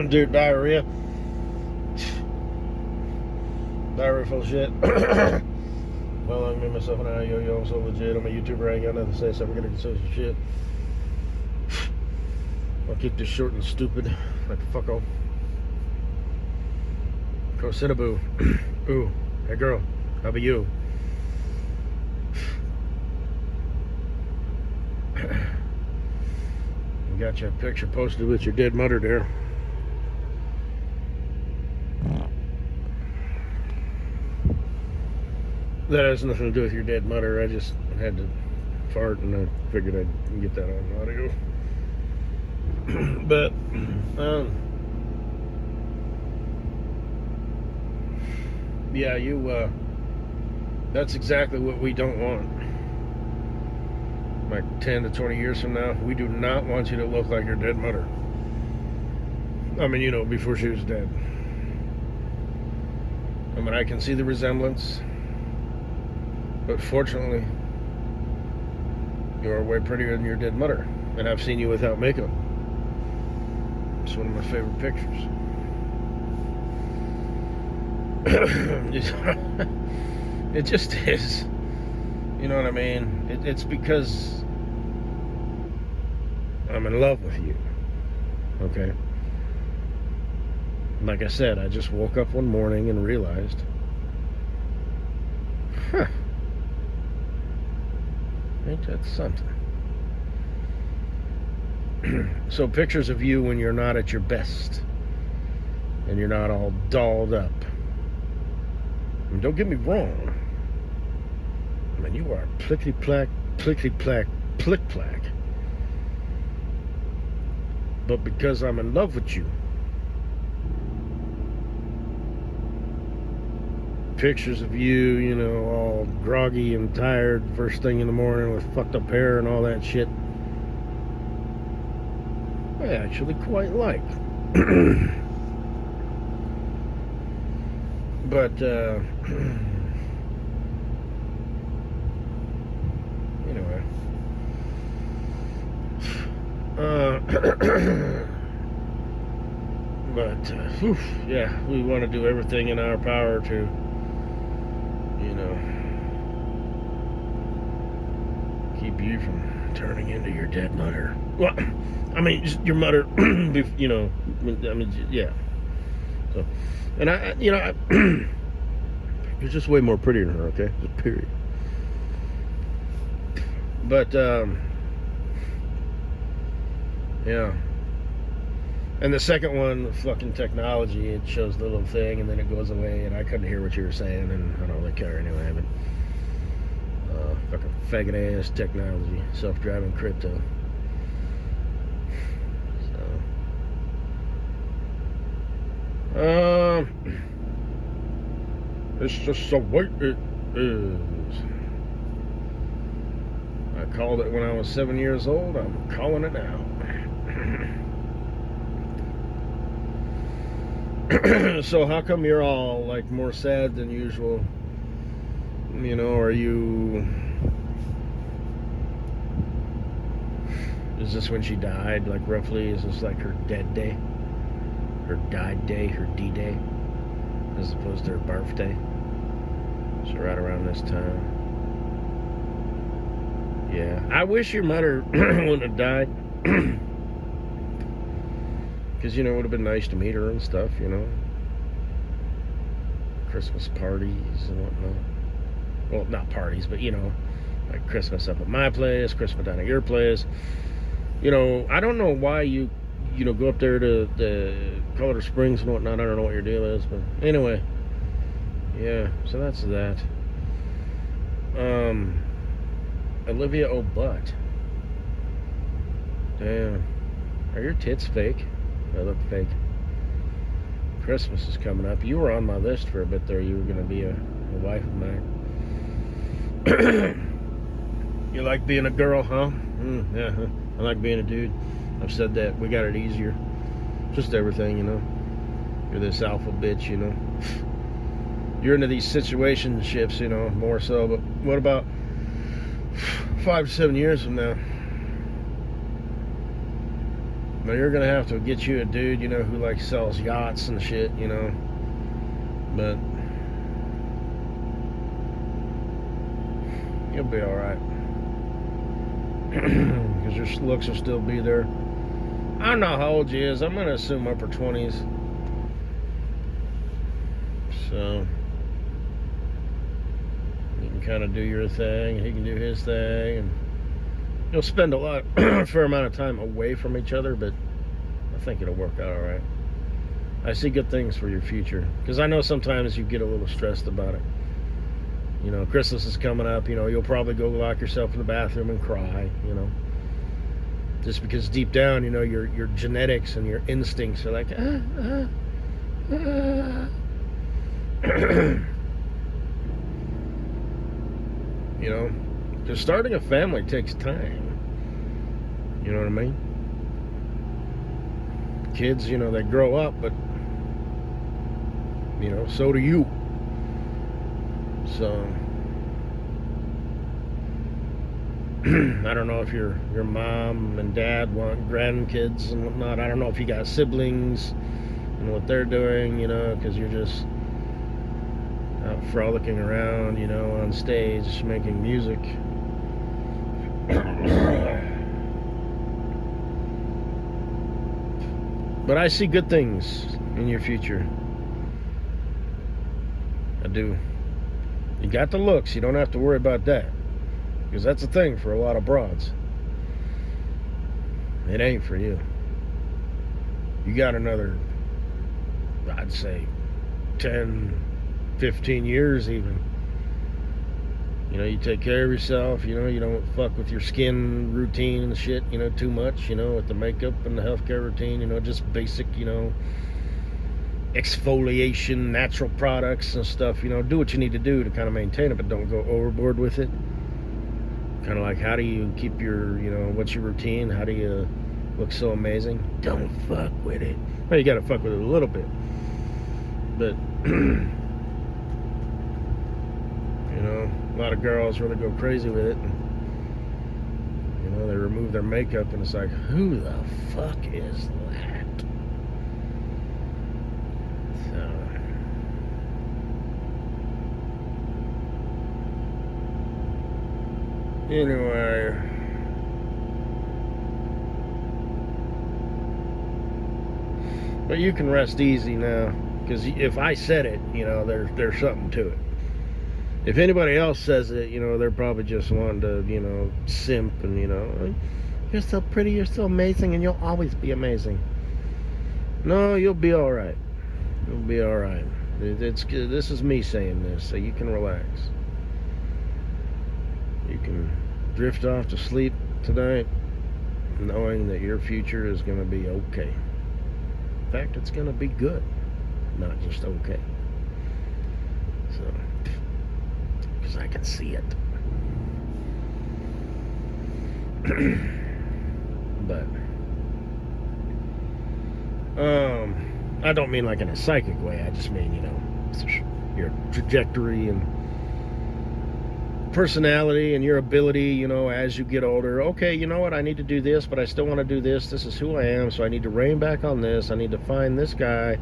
Dude, diarrhea. Diarrhea full of shit. Well, I made myself an yo-yo. I'm so legit. I'm a YouTuber. I ain't got nothing to say, so we're gonna consider some shit. I'll keep this short and stupid. Like a fucko. Cocinaboo. Ooh. Hey, girl. How about you? You got your picture posted with your dead mother there. That has nothing to do with your dead mother. I just had to fart and I figured I'd get that on audio. But, yeah, that's exactly what we don't want. Like 10 to 20 years from now, we do not want you to look like your dead mother. I mean, before she was dead. I mean, I can see the resemblance. But fortunately, you are way prettier than your dead mother. And I've seen you without makeup. It's one of my favorite pictures. It just is. You know what I mean? It's because I'm in love with you. Okay? Like I said, I just woke up one morning and realized, ain't that something? So pictures of you when you're not at your best and you're not all dolled up. I mean, don't get me wrong. I mean, you are plickety-plack, plickety-plack, plick-plack. But because I'm in love with you, pictures of you, all groggy and tired first thing in the morning with fucked up hair and all that shit, I actually quite like. But, anyway. Yeah, we want to do everything in our power to, keep you from turning into your dead mother. Well, I mean, just your mother, yeah. So, and you're just way more prettier than her, okay? Just period. But, yeah. And the second one, fucking technology, it shows the little thing and then it goes away and I couldn't hear what you were saying and I don't really care anyway, but fucking faggot ass technology, self-driving crypto. So it's just the way it is. I called it when I was 7 years old, I'm calling it now. So how come you're all like more sad than usual? Are you... Is this when she died, like roughly? Is this like her dead day? Her died day, her D-day? As opposed to her birthday? So right around this time. Yeah. I wish your mother wouldn't have died. Because, it would have been nice to meet her and stuff, Christmas parties and whatnot. Well, not parties, but, like Christmas up at my place, Christmas down at your place. I don't know why you go up there to the Colorado Springs and whatnot. I don't know what your deal is, but anyway. Yeah, so that's that. Olivia O'Butt. Damn. Are your tits fake? They look fake. Christmas is coming up. You were on my list for a bit there. You were going to be a wife of mine. You like being a girl, huh? Yeah, I like being a dude. I've said that. We got it easier. Just everything, You're this alpha bitch, You're into these situationships, more so. But what about 5 to 7 years from now? But you're gonna have to get you a dude, you know, who like sells yachts and shit, you know. But you'll be all right, because your looks will still be there. I don't know how old she is. I'm gonna assume upper 20s. So you can kind of do your thing, and he can do his thing, and you'll spend a fair amount of time away from each other, but I think it'll work out all right. I see good things for your future, because I know sometimes you get a little stressed about it. You know, Christmas is coming up, you know, you'll probably go lock yourself in the bathroom and cry, you know. Just because deep down, you know, your genetics and your instincts are like, You know, because starting a family takes time. You know what I mean? Kids, you know, they grow up, but, you know, so do you. So I don't know if your mom and dad want grandkids and whatnot. I don't know if you got siblings and what they're doing, you know, because you're just out frolicking around, you know, on stage making music. But I see good things in your future. I do. You got the looks. You don't have to worry about that, because that's a thing for a lot of broads. It ain't for you. You got another, I'd say, 10, 15 years even. You know, you take care of yourself. You know, you don't fuck with your skin routine and shit, you know, too much, you know, with the makeup and the healthcare routine, you know, just basic, you know, exfoliation, natural products and stuff. You know, do what you need to do to kind of maintain it, but don't go overboard with it. Kind of like, how do you keep your, you know, what's your routine? How do you look so amazing? Don't fuck with it. Well, you gotta fuck with it a little bit, but you know, a lot of girls really go crazy with it, and, you know, they remove their makeup and it's like, who the fuck is that? So anyway, but you can rest easy now, because if I said it, you know, there's something to it. If anybody else says it, you know, they're probably just wanting to, you know, simp and, you know, you're so pretty, you're so amazing, and you'll always be amazing. No, you'll be all right. You'll be all right. It's good. This is me saying this, so you can relax. You can drift off to sleep tonight, knowing that your future is going to be okay. In fact, it's going to be good, not just okay. So, because I can see it. But I don't mean like in a psychic way. I just mean, you know, your trajectory and personality and your ability, you know, as you get older. Okay, you know what, I need to do this, but I still want to do this. This is who I am, so I need to rein back on this. I need to find this guy.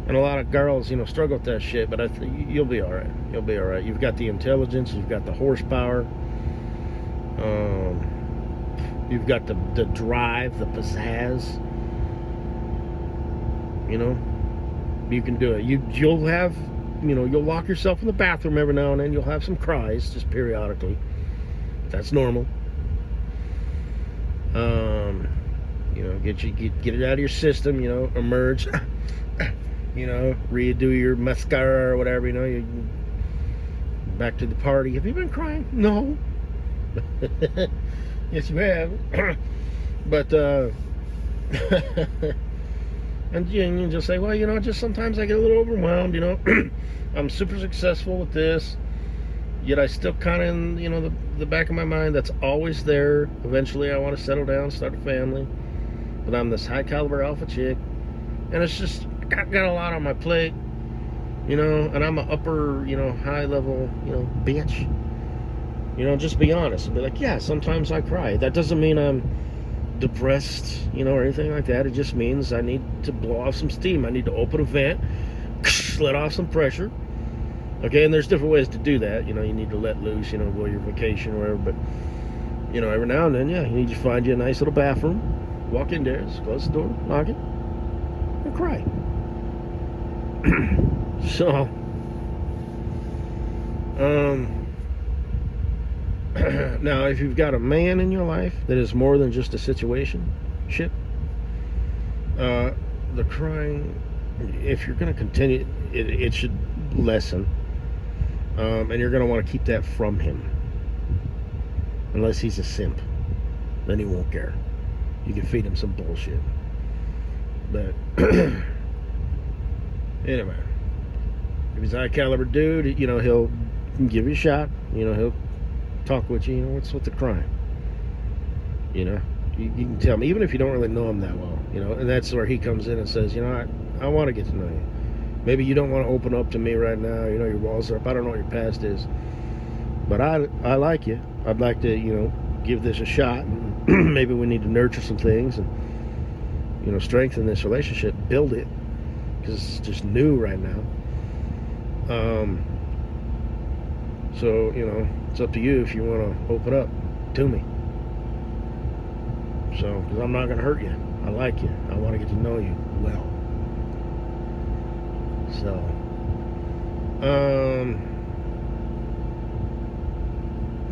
And a lot of girls, you know, struggle with that shit, but you'll be all right. You'll be all right. You've got the intelligence. You've got the horsepower. You've got the drive, the pizzazz. You know, you can do it. You'll have, you know, you'll lock yourself in the bathroom every now and then. You'll have some cries just periodically. That's normal. You know, get it out of your system. You know, emerge. You know, redo your mascara or whatever. You know, you back to the party. Have you been crying? No. Yes, you have. But and you just say, well, you know, just sometimes I get a little overwhelmed. You know, I'm super successful with this, yet I still kind of, in, you know, the back of my mind, that's always there. Eventually, I want to settle down, start a family. But I'm this high caliber alpha chick, and it's just got a lot on my plate, you know. And I'm an upper, you know, high level, you know, bitch. You know, just be honest and be like, yeah, sometimes I cry. That doesn't mean I'm, depressed, or anything like that. It just means I need to blow off some steam. I need to open a vent, let off some pressure. Okay, and there's different ways to do that. You need to let loose, go on your vacation or whatever. But, every now and then, you need to find you a nice little bathroom, walk in there, close the door, lock it, and cry. So, now, if you've got a man in your life that is more than just a situation, the crying, if you're going to continue, it should lessen. And you're going to want to keep that from him. Unless he's a simp. Then he won't care. You can feed him some bullshit. But, anyway. If he's a high caliber dude, he'll give you a shot. He'll talk with you. What's with the crime? You can tell me, even if you don't really know him that well. And that's where he comes in and says, I want to get to know you. Maybe you don't want to open up to me right now. Your walls are up. I don't know what your past is. But I like you. I'd like to, give this a shot. And maybe we need to nurture some things and, strengthen this relationship. Build it. Because it's just new right now. So, it's up to you if you want to open up to me. So, because I'm not going to hurt you. I like you. I want to get to know you well. So,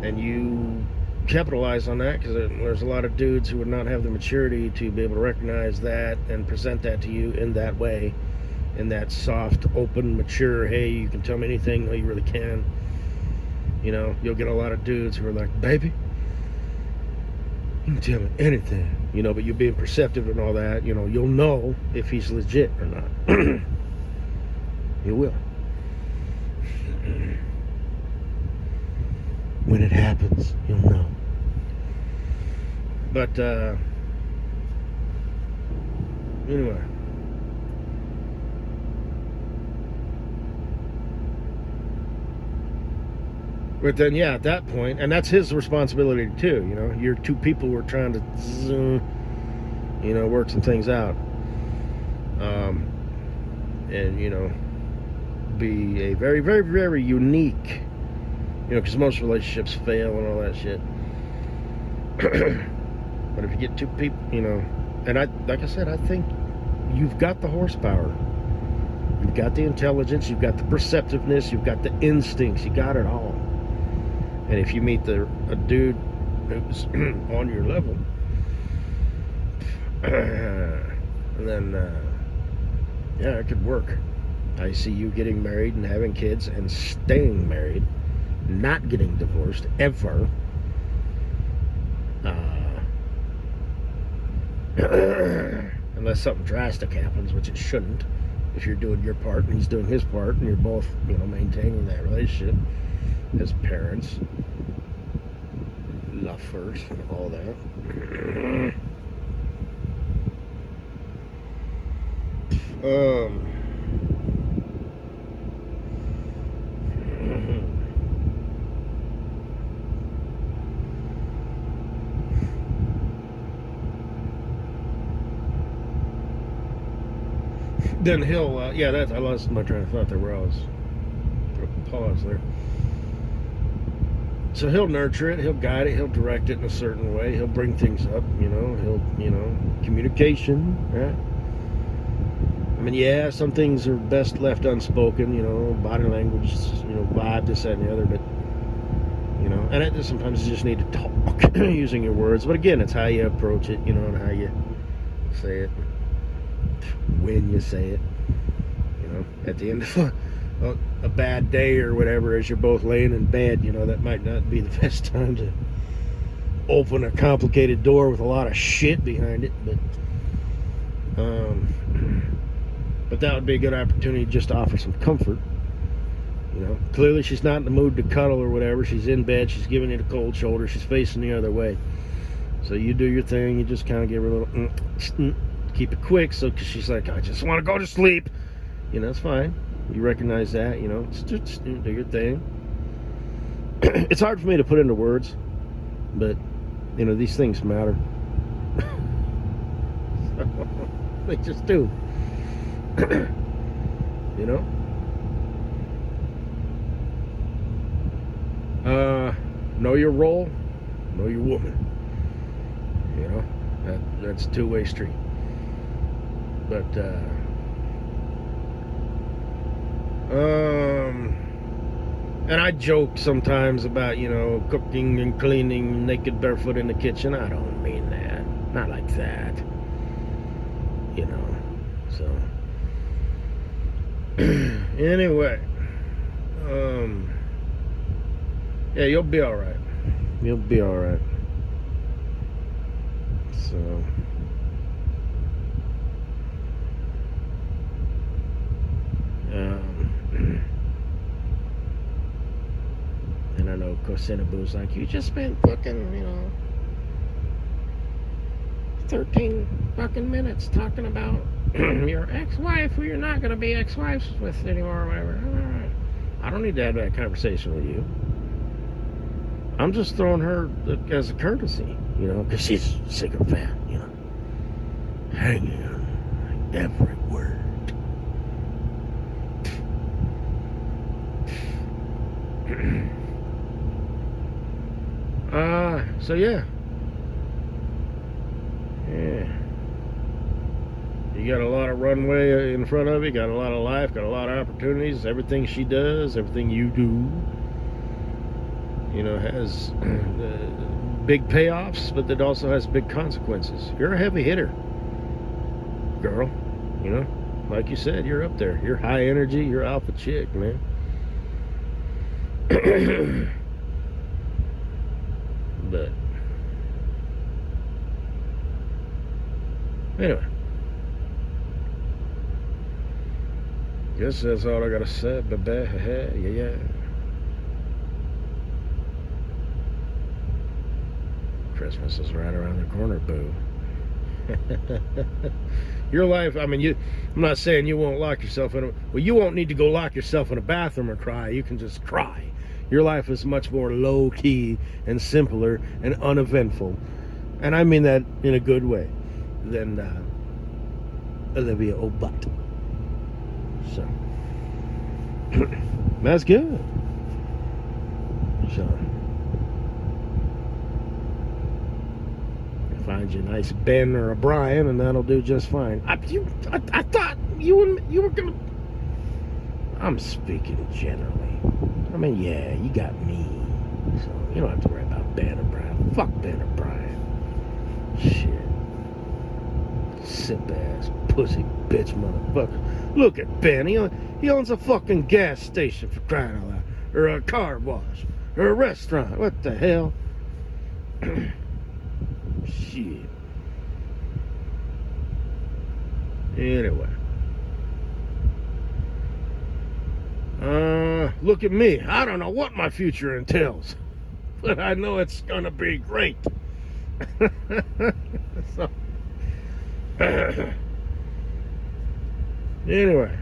and you capitalize on that because there's a lot of dudes who would not have the maturity to be able to recognize that and present that to you in that way, in that soft, open, mature, hey, you can tell me anything, no, you really can. You'll get a lot of dudes who are like, baby, you can tell me anything, but you being perceptive and all that, you'll know if he's legit or not. You will. When it happens, you'll know. But, anyway. But then, at that point, and that's his responsibility too, you're two people who are trying to, work some things out. And, be a very, very, very unique, because most relationships fail and all that shit. But if you get two people, and like I said, I think you've got the horsepower. You've got the intelligence, you've got the perceptiveness, you've got the instincts, you got it all. And if you meet a dude who's on your level, then, it could work. I see you getting married and having kids and staying married, not getting divorced ever. Unless something drastic happens, which it shouldn't. If you're doing your part and he's doing his part, and you're both, maintaining that relationship as parents, love first, and all that. Then he'll, I lost my train of thought there where I was. Put a pause there. So he'll nurture it, he'll guide it, he'll direct it in a certain way, he'll bring things up, he'll, communication, right? I mean, some things are best left unspoken, body language, vibe, this, that, and the other, but, and sometimes you just need to talk using your words. But again, it's how you approach it, and how you say it, when you say it, at the end of a bad day or whatever, as you're both laying in bed, that might not be the best time to open a complicated door with a lot of shit behind it, but that would be a good opportunity just to offer some comfort. Clearly she's not in the mood to cuddle or whatever. She's in bed, she's giving you the cold shoulder, she's facing the other way. So you do your thing, you just kind of give her a little keep it quick, cause she's like, I just want to go to sleep. It's fine. You recognize that, just do your thing. It's hard for me to put into words, but these things matter. So, they just do. You know? Know your role, know your woman. You know? That's a two-way street. But, and I joke sometimes about, you know, cooking and cleaning naked barefoot in the kitchen. I don't mean that. Not like that. You know. So. Anyway. Yeah, you'll be alright. You'll be alright. So. And I know Kosinaboo's like, you just spent fucking, you know, 13 fucking minutes talking about your ex-wife who you're not going to be ex-wives with anymore or whatever. Alright. I don't need to have that conversation with you. I'm just throwing her as a courtesy, you know, because she's a secret fan, you know. Hanging on every word. So yeah. You got a lot of runway in front of you, got a lot of life, got a lot of opportunities. Everything she does, everything you do, you know, has big payoffs, but it also has big consequences. You're a heavy hitter, girl. You know, like you said, you're up there. You're high energy. You're alpha chick, man. But anyway, guess that's all I gotta say, baby. Yeah. Christmas is right around the corner, boo. Your life, I mean, I'm not saying you won't lock yourself in well, you won't need to go lock yourself in a bathroom or cry. You can just cry. Your life is much more low-key and simpler and uneventful. And I mean that in a good way than Olivia O'Butt. So, that's good. So, find you a nice Ben or a Brian, and that'll do just fine. I thought you were gonna. I'm speaking generally. I mean, yeah, you got me, so you don't have to worry about Ben or Brian. Fuck Ben or Brian. Shit. Sip ass pussy bitch motherfucker. Look at Ben. He owns a fucking gas station, for crying out loud, or a car wash, or a restaurant. What the hell? Shit. Anyway. Look at me. I don't know what my future entails, but I know it's gonna be great. So, anyway.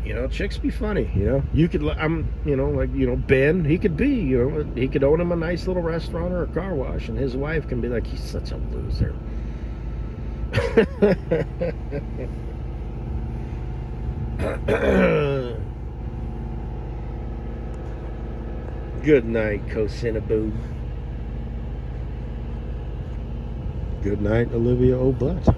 You know, chicks be funny, you know. You could, you know, like, you know, Ben, he could be, you know, he could own him a nice little restaurant or a car wash, and his wife can be like, he's such a loser. Good night, Kosinaboo. Good night, Olivia O'Butt.